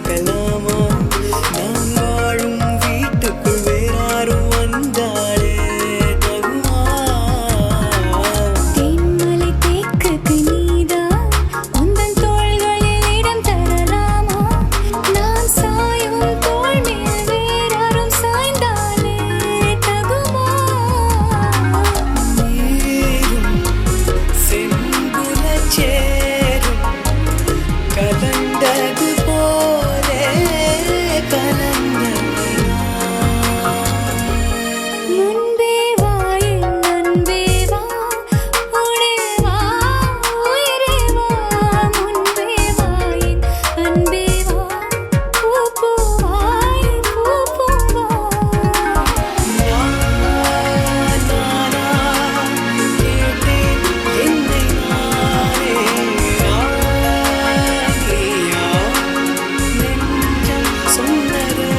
கேட்கலாமா நான் வாழும் வீட்டுக்குள் வேறாரும் வந்தாலே தகுமா தேன்மலை தேக்குக்கு நீதான் உந்தன் தோள்களில் இடம் தரலாமா நான் சாயும் தோள் மேல் வேறாரும் சாய்ந்தாலே தகுமா நீரும் செம்புலச் சேரும் கலந்தது போலே கலந்தது முன்பே வா என் அன்பே வா உடே வா உயிரே வா முன்பே வா என் அன்பே வா பூ பூவாய் பூ பூவா நானா கேட்டேன் என்னை நானே நீயா நெஞ்சம் சொன்னது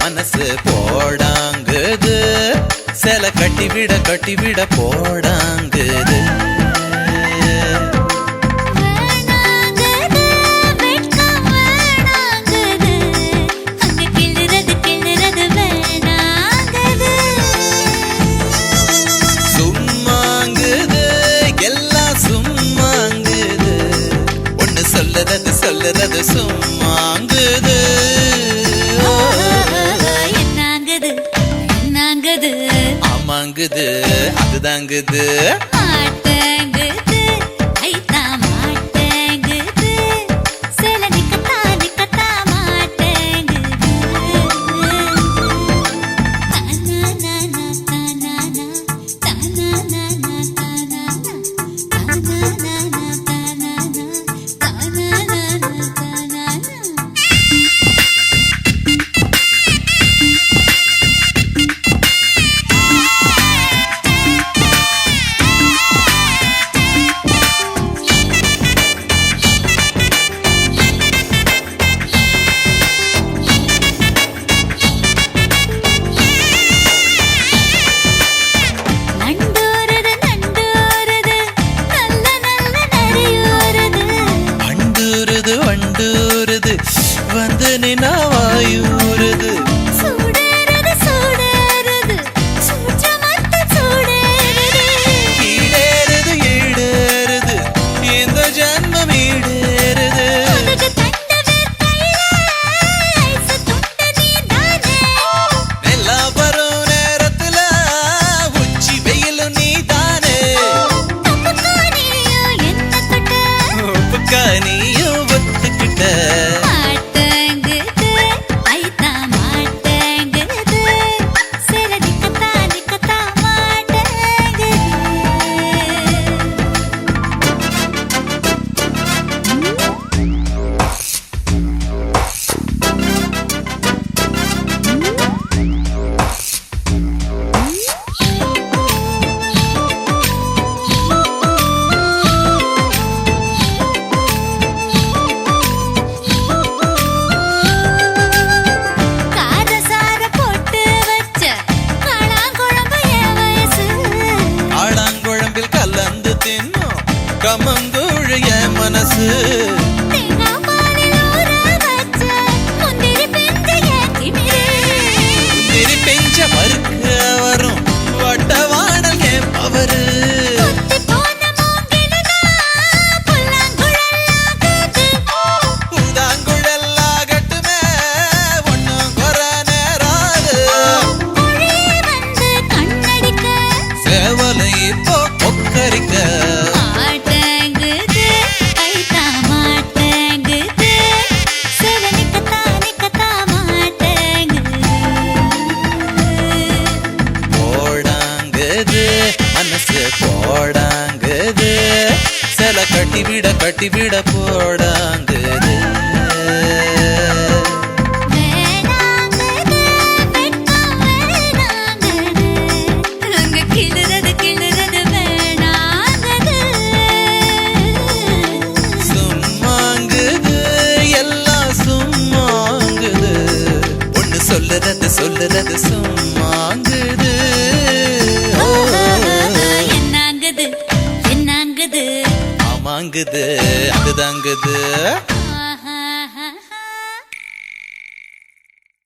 மனசு போடாங்குது சில கட்டிவிட போடாங்குது சும்மாங்குது எல்லாம் சும்மாங்குது ஒண்ணு சொல்லுறது சும்மாங்குது ஆமாங்குது அதுதாங்குது மறுக்குது தேங்காய் பாலில் ஊற வச்ச முந்திரி பிஞ்சைய திமிரு. முந்திரி பெஞ்ச மறுக்க வரும் வட்டவாடல் ஏன் பவரு கொத்தி போன மூங்கிலுதான் புல்லாங்குழலாகுது. பூதாங்குழலாகட்டுமே ஒன்னும் குற நேராது மொழி வந்து கண்ணடிக்க சேவலை இப்போ கொக்கரிக்க மாட்டேங்குது, கைத்தா மாட்டேங்குது, சில நிக்கத்தா மாட்டேங்குது. போடாங்குது மனசு போடாங்குது சில கட்டிவிட போடாங்குது வேணாங்குது, வெட்கம் வேணாங்குது, அங்க கிளுறது வேணாங்குது. சும்மாங்குது எல்லாம் சும்மாங்குது ஒண்ணு சொல்லுறது சும்மாங்குது என்னாங்குது ஆமாங்குது அதுதாங்குது